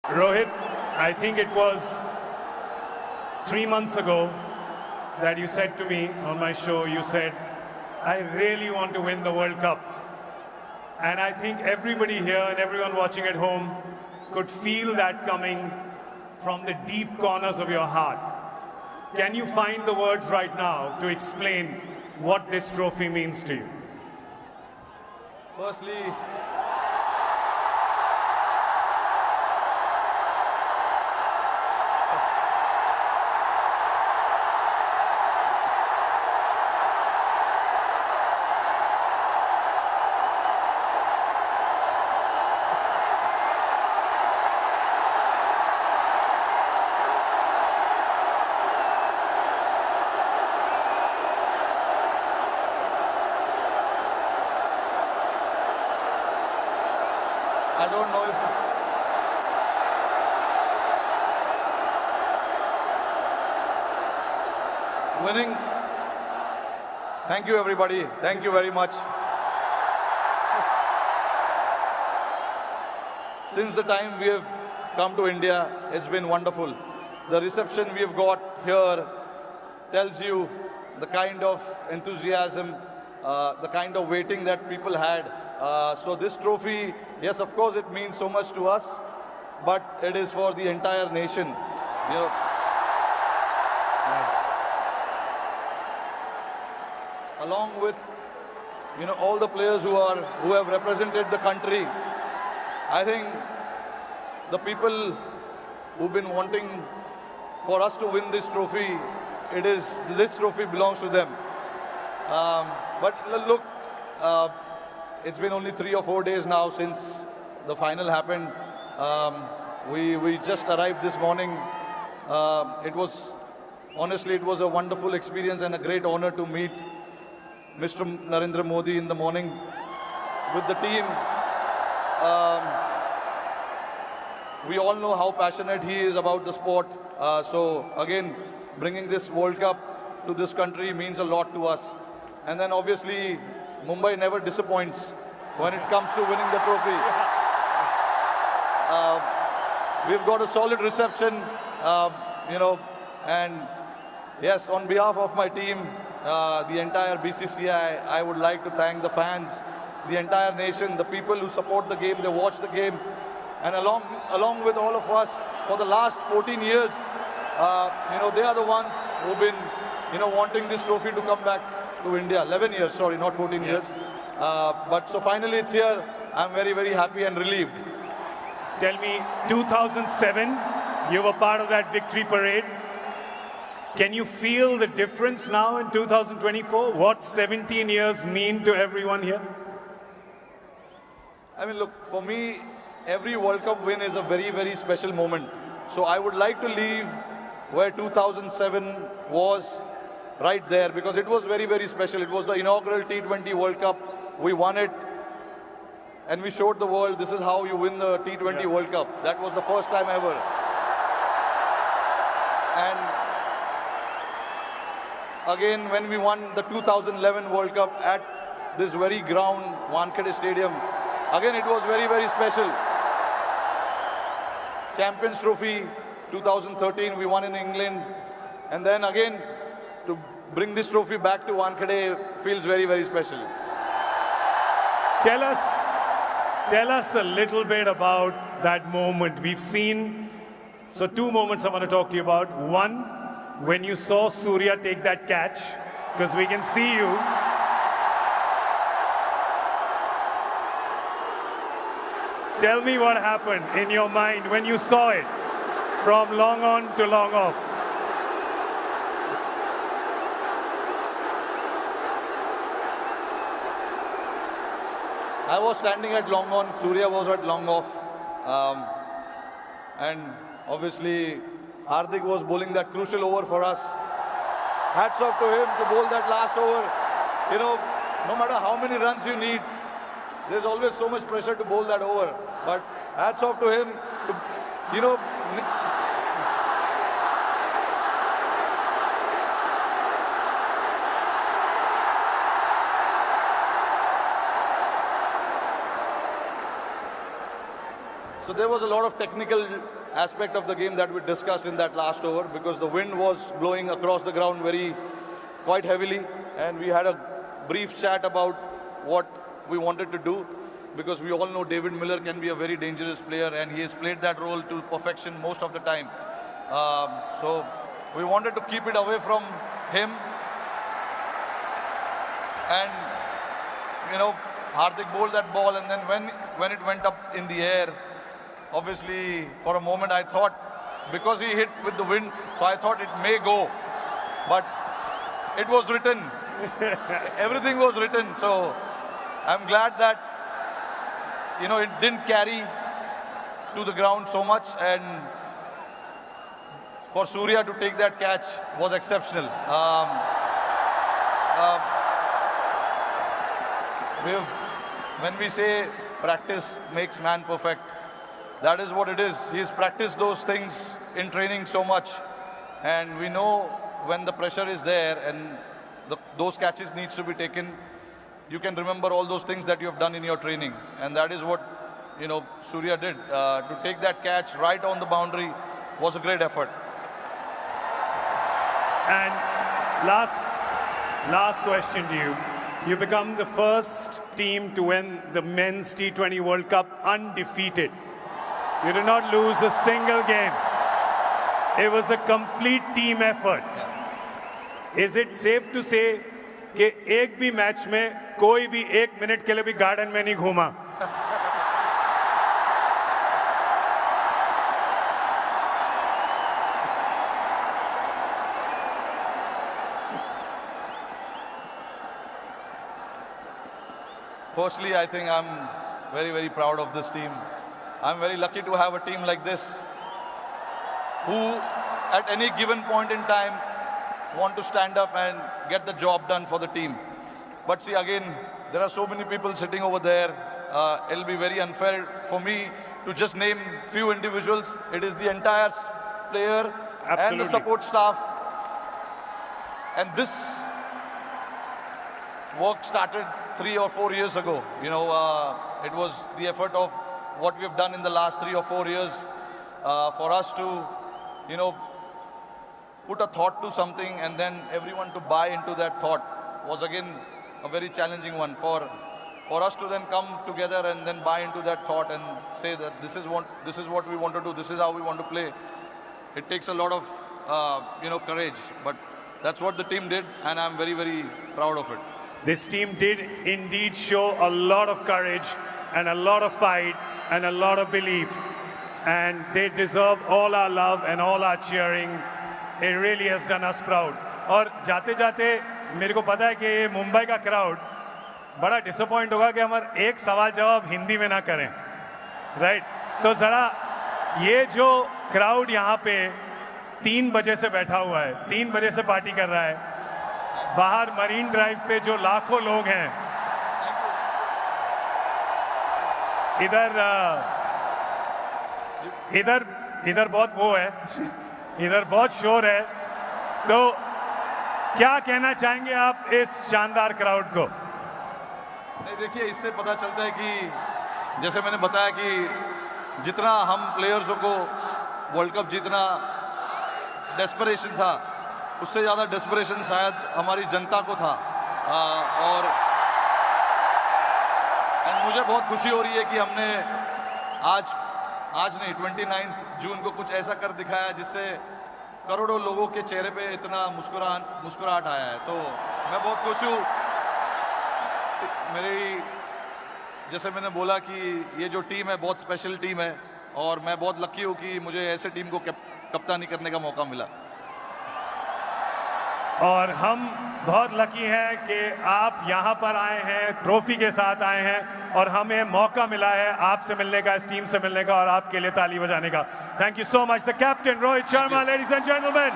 Rohit, I think it was 3 months ago that you said to me on my show, you said, I really want to win the World Cup. And I think everybody here and everyone watching at home could feel that coming from the deep corners of your heart. Can you find the words right now to explain what this trophy means to you? Firstly, I don't know if winning. Thank you, everybody. Thank you very much. Since the time we have come to India, it's been wonderful. The reception we have got here tells you the kind of enthusiasm, the kind of waiting that people had. So this trophy, yes, of course, it means so much to us, but it is for the entire nation. You know, Nice. along with all the players who have represented the country. I think the people who've been wanting for us to win this trophy, this trophy belongs to them. But look, it's been only 3 or 4 days now since the final happened. We just arrived this morning. Honestly, it was a wonderful experience and a great honor to meet Mr. Narendra Modi in the morning with the team. We all know how passionate he is about the sport. So again, bringing this World Cup to this country means a lot to us. And then obviously, Mumbai never disappoints when it comes to winning the trophy. We've got a solid reception, and yes, on behalf of my team, the entire BCCI, I would like to thank the fans, the entire nation, the people who support the game, they watch the game, and along with all of us for the last 14 years, they are the ones who've been, wanting this trophy to come back to India. 11 years, sorry, not 14 years. But so finally it's here. I'm very, very happy and relieved. Tell me, 2007, you were part of that victory parade. Can you feel the difference now in 2024? What 17 years mean to everyone here? I mean, look, for me, every World Cup win is a very, very special moment. So I would like to leave where 2007 was, right there, because it was very, very special. It was the inaugural T20 World Cup. We won it, and we showed the world this is how you win the T20 World Cup. That was the first time ever. And again, when we won the 2011 World Cup at this very ground, Wankhede Stadium, again, it was very, very special. Champions Trophy, 2013, we won in England. And then again, to bring this trophy back to Wankhede feels very, very special. Tell us a little bit about that moment. We've seen, so 2 moments I want to talk to you about. One, when you saw Surya take that catch, because we can see you. Tell me what happened in your mind when you saw it from long on to long off. I was standing at long on, Surya was at long off. And obviously, Hardik was bowling that crucial over for us. Hats off to him to bowl that last over. No matter how many runs you need, there's always so much pressure to bowl that over. But hats off to him. So there was a lot of technical aspect of the game that we discussed in that last over, because the wind was blowing across the ground quite heavily, and we had a brief chat about what we wanted to do, because we all know David Miller can be a very dangerous player, and he has played that role to perfection most of the time. So we wanted to keep it away from him, and Hardik bowled that ball, and then when it went up in the air, obviously for a moment I thought, because he hit with the wind, so I thought it may go, but it was written. Everything was written, so I'm glad that it didn't carry to the ground so much, and for Surya to take that catch was exceptional. When we say practice makes man perfect, that is what it is. He's practiced those things in training so much, and we know when the pressure is there and those catches needs to be taken, you can remember all those things that you have done in your training, and that is what Surya did. To take that catch right on the boundary was a great effort. And last question to you. You become the first team to win the Men's T20 World Cup undefeated. You did not lose a single game. It was a complete team effort. Is it safe to say कि एक भी match में कोई भी 1 minute के लिए भी garden में नहीं घूमा? Firstly, I think I'm very, very proud of this team. I'm very lucky to have a team like this who, at any given point in time, want to stand up and get the job done for the team. But see, again, there are so many people sitting over there. It'll be very unfair for me to just name few individuals. It is the entire player and the support staff. And this work started 3 or 4 years ago. It was the effort of what we have done in the last 3 or 4 years for us to, put a thought to something, and then everyone to buy into that thought was again a very challenging one. For us to then come together and then buy into that thought and say that this is what we want to do, this is how we want to play. It takes a lot of courage, but that's what the team did, and I'm very, very proud of it. This team did indeed show a lot of courage and a lot of fight and a lot of belief, and they deserve all our love and all our cheering. It really has done us proud. और जाते-जाते मेरे को पता है कि ये मुंबई का crowd बड़ा disappoint होगा कि हमारा एक सवाल जवाब हिंदी में ना करें, राइट? तो जरा ये जो क्राउड यहाँ पे 3 बजे से बैठा हुआ है, 3 बजे से पार्टी कर रहा है, बाहर मरीन ड्राइव पे जो लाखों लोग हैं, इधर बहुत वो है, इधर बहुत शोर है, तो क्या कहना चाहेंगे आप इस शानदार क्राउड को? नहीं, देखिए, इससे पता चलता है कि जैसे मैंने बताया कि जितना हम प्लेयर्सों को वर्ल्ड कप जीतना डेस्परेशन था, उससे ज़्यादा डेस्परेशन शायद हमारी जनता को था। और मुझे बहुत खुशी हो रही है कि हमने आज नहीं 29 जून को कुछ ऐसा कर दिखाया जिससे करोड़ों लोगों के चेहरे पे इतना मुस्कुराहट आया है। तो मैं बहुत खुश हूँ। जैसे मैंने बोला कि ये जो टीम है बहुत स्पेशल टीम है, और मैं बहुत लकी हूँ कि मुझे ऐसे टीम को कप्तानी करने का मौका मिला। और हम बहुत लकी हैं कि आप यहाँ पर आए हैं, ट्रॉफी के साथ आए हैं, और हमें मौका मिला है आपसे मिलने का, इस टीम से मिलने का, और आपके लिए ताली बजाने का। Thank you so much the captain Rohit Sharma, ladies and gentleman.